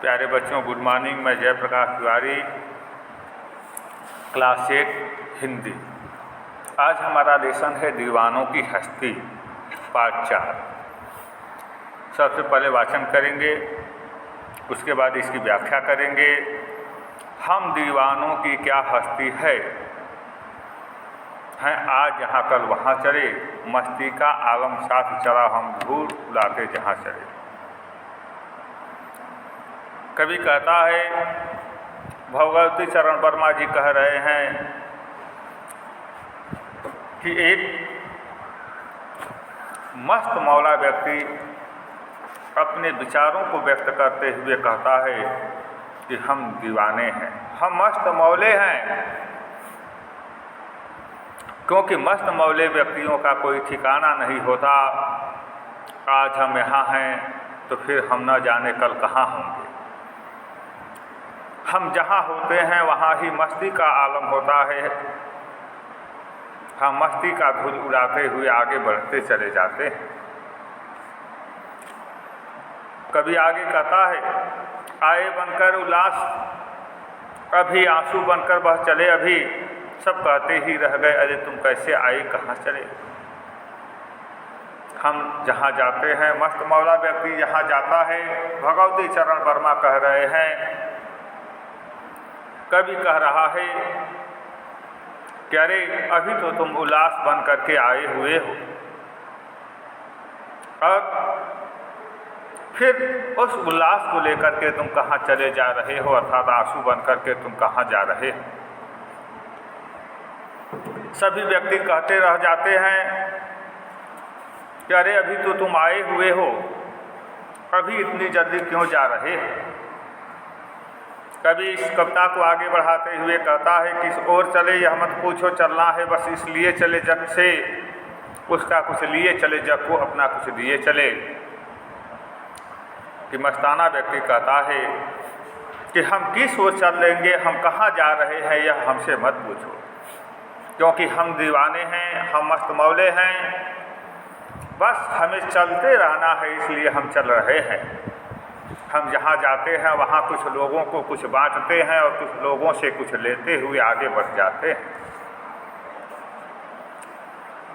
प्यारे बच्चों, good morning. मैं जयप्रकाश तिवारी, क्लास 8 हिंदी। आज हमारा लेसन है दीवानों की हस्ती, पार्ट 4। सबसे पहले वाचन करेंगे, उसके बाद इसकी व्याख्या करेंगे। हम दीवानों की क्या हस्ती है, हैं आज यहाँ कल वहाँ चले, मस्ती का आलम साथ चला, हम धूल उड़ाते जहाँ चले। कवि कहता है, भगवती चरण वर्मा जी कह रहे हैं कि एक मस्त मौला व्यक्ति अपने विचारों को व्यक्त करते हुए कहता है कि हम दीवाने हैं, हम मस्त मौले हैं। क्योंकि मस्त मौले व्यक्तियों का कोई ठिकाना नहीं होता। आज हम यहाँ हैं तो फिर हम न जाने कल कहाँ होंगे। हम जहाँ होते हैं वहाँ ही मस्ती का आलम होता है। हम मस्ती का धूल उड़ाते हुए आगे बढ़ते चले जाते हैं। कभी आगे कहता है, आए बनकर उल्लास, अभी आंसू बनकर बह चले, अभी सब कहते ही रह गए, अरे तुम कैसे आए कहाँ चले। हम जहाँ जाते हैं, मस्त मौला व्यक्ति जहाँ जाता है, भगवती चरण वर्मा कह रहे हैं, कभी कह रहा है कि अरे अभी तो तुम उल्लास बन करके आए हुए हो, और फिर उस उल्लास को लेकर के तुम कहाँ चले जा रहे हो, अर्थात आंसू बन करके तुम कहाँ जा रहे हो। सभी व्यक्ति कहते रह जाते हैं कि अरे अभी तो तुम आए हुए हो, अभी इतनी जल्दी क्यों जा रहे हो। कभी इस कविता को आगे बढ़ाते हुए कहता है, किस ओर चले यह मत पूछो, चलना है बस इसलिए चले जग से, उसका कुछ लिए चले जग को अपना कुछ दिए चले। कि मस्ताना व्यक्ति कहता है कि हम किस ओर चल लेंगे, हम कहाँ जा रहे हैं, यह हमसे मत पूछो, क्योंकि हम दीवाने हैं, हम मस्त मौले हैं। बस हमें चलते रहना है, इसलिए हम चल रहे हैं। हम जहाँ जाते हैं वहाँ कुछ लोगों को कुछ बांटते हैं और कुछ लोगों से कुछ लेते हुए आगे बढ़ जाते हैं।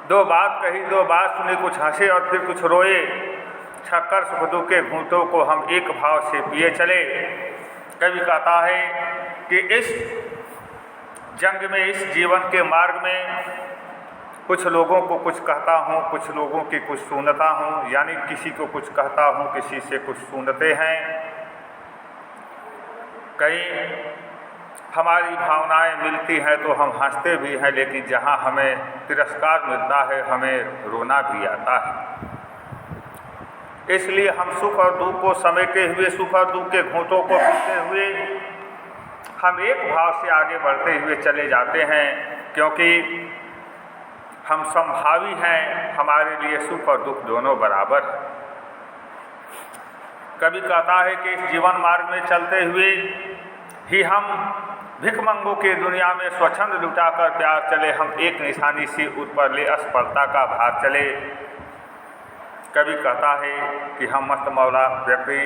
दो बात कही, दो बात सुनी, कुछ हंसे और फिर कुछ रोए, छक्कर सुख दुख के घूंटों को हम एक भाव से पिए चले। कवि कहता है कि इस जंग में, इस जीवन के मार्ग में कुछ लोगों को कुछ कहता हूँ, कुछ लोगों की कुछ सुनता हूँ, यानी किसी को कुछ कहता हूँ, किसी से कुछ सुनते हैं। कहीं हमारी भावनाएं मिलती हैं तो हम हंसते भी हैं, लेकिन जहाँ हमें तिरस्कार मिलता है हमें रोना भी आता है। इसलिए हम सुख और दुख को समेटे हुए, सुख और दुख के घूंटों को पीते हुए हम एक भाव से आगे बढ़ते हुए चले जाते हैं, क्योंकि हम समभावी हैं, हमारे लिए सुख और दुख दोनों बराबर हैं। कभी कहता है कि इस जीवन मार्ग में चलते हुए ही हम भिखमंगों की दुनिया में स्वच्छंद लुटाकर प्यार चले, हम एक निशानी से ऊपर ले असफलता का भार चले। कभी कहता है कि हम मस्त मौला व्यक्ति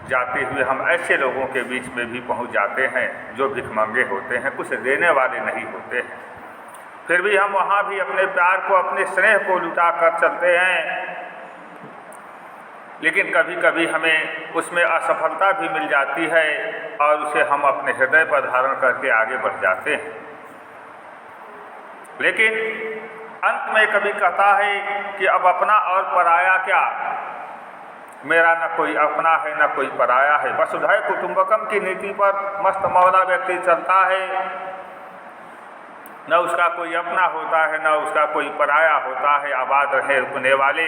जाते हुए हम ऐसे लोगों के बीच में भी पहुंच जाते हैं जो भिखमंगे होते हैं, कुछ देने वाले नहीं होते हैं। फिर भी हम वहाँ भी अपने प्यार को, अपने स्नेह को लुटा कर चलते हैं, लेकिन कभी कभी हमें उसमें असफलता भी मिल जाती है और उसे हम अपने हृदय पर धारण करके आगे बढ़ जाते हैं। लेकिन अंत में कभी कहता है कि अब अपना और पराया क्या, मेरा न कोई अपना है न कोई पराया है। वसुधैव कुटुंबकम की नीति पर मस्त मौला व्यक्ति चलता है, न उसका कोई अपना होता है न उसका कोई पराया होता है। आबाद रहे रुकने वाले,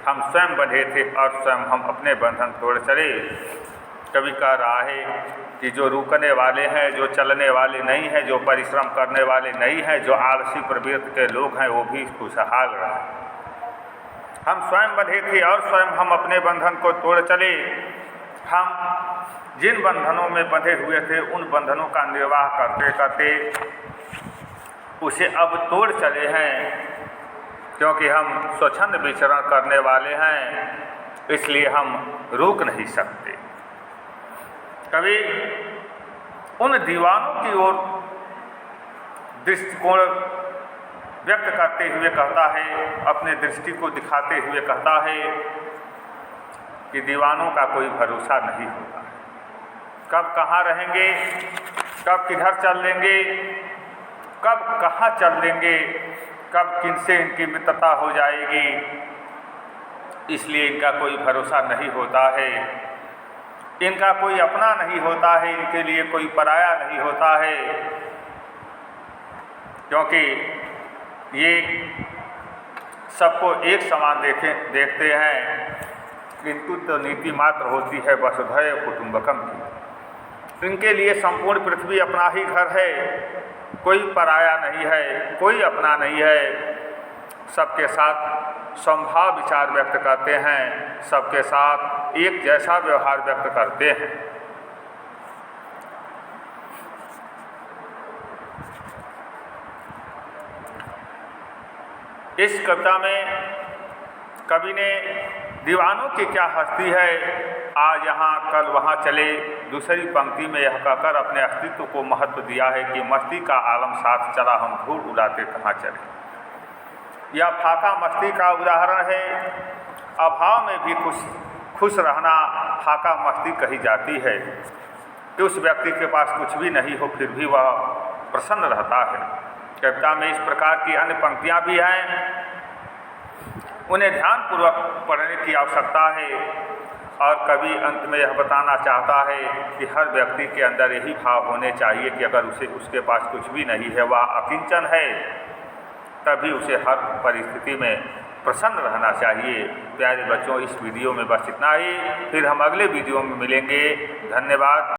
हम स्वयं बंधे थे और स्वयं हम अपने बंधन तोड़ चले। कभी कह रहा है कि जो रुकने वाले हैं, जो चलने वाले नहीं हैं, जो परिश्रम करने वाले नहीं हैं, जो आलसी प्रवृत्ति के लोग हैं, वो भी खुशहाल रहे। हम स्वयं बंधे थे और स्वयं हम अपने बंधन को तोड़ चले। हम जिन बंधनों में बंधे हुए थे उन बंधनों का निर्वाह करते करते उसे अब तोड़ चले हैं, क्योंकि हम स्वच्छंद विचरण करने वाले हैं, इसलिए हम रुक नहीं सकते। कवि उन दीवानों की ओर दृष्टिकोण व्यक्त करते हुए कहता है, अपने दृष्टि को दिखाते हुए कहता है कि दीवानों का कोई भरोसा नहीं होता, कब कहाँ रहेंगे, कब किधर चल लेंगे, कब कहाँ चल लेंगे, कब किनसे इनकी मित्रता हो जाएगी, इसलिए इनका कोई भरोसा नहीं होता है, इनका कोई अपना नहीं होता है, इनके लिए कोई पराया नहीं होता है, क्योंकि ये सबको एक समान देखते हैं, किंतु तो नीति मात्र होती है वसुधैव कुटुंबकम की। इनके लिए संपूर्ण पृथ्वी अपना ही घर है, कोई पराया नहीं है, कोई अपना नहीं है, सबके साथ समभाव विचार व्यक्त करते हैं, सबके साथ एक जैसा व्यवहार व्यक्त करते हैं। इस कविता में कवि ने दीवानों की क्या हस्ती है, आज यहाँ कल वहाँ चले, दूसरी पंक्ति में यह कहकर अपने अस्तित्व को महत्व दिया है कि मस्ती का आलम साथ चला, हम धूल उड़ाते कहाँ चले। यह फाका मस्ती का उदाहरण है। अभाव में भी खुश रहना फाका मस्ती कही जाती है कि उस व्यक्ति के पास कुछ भी नहीं हो फिर भी वह प्रसन्न रहता है। कविता में इस प्रकार की अन्य पंक्तियाँ भी हैं, उन्हें ध्यानपूर्वक पढ़ने की आवश्यकता है। और कवि अंत में यह बताना चाहता है कि हर व्यक्ति के अंदर यही भाव होने चाहिए कि अगर उसके पास कुछ भी नहीं है, वह अकिंचन है, तभी उसे हर परिस्थिति में प्रसन्न रहना चाहिए। प्यारे बच्चों, इस वीडियो में बस इतना ही, फिर हम अगले वीडियो में मिलेंगे। धन्यवाद।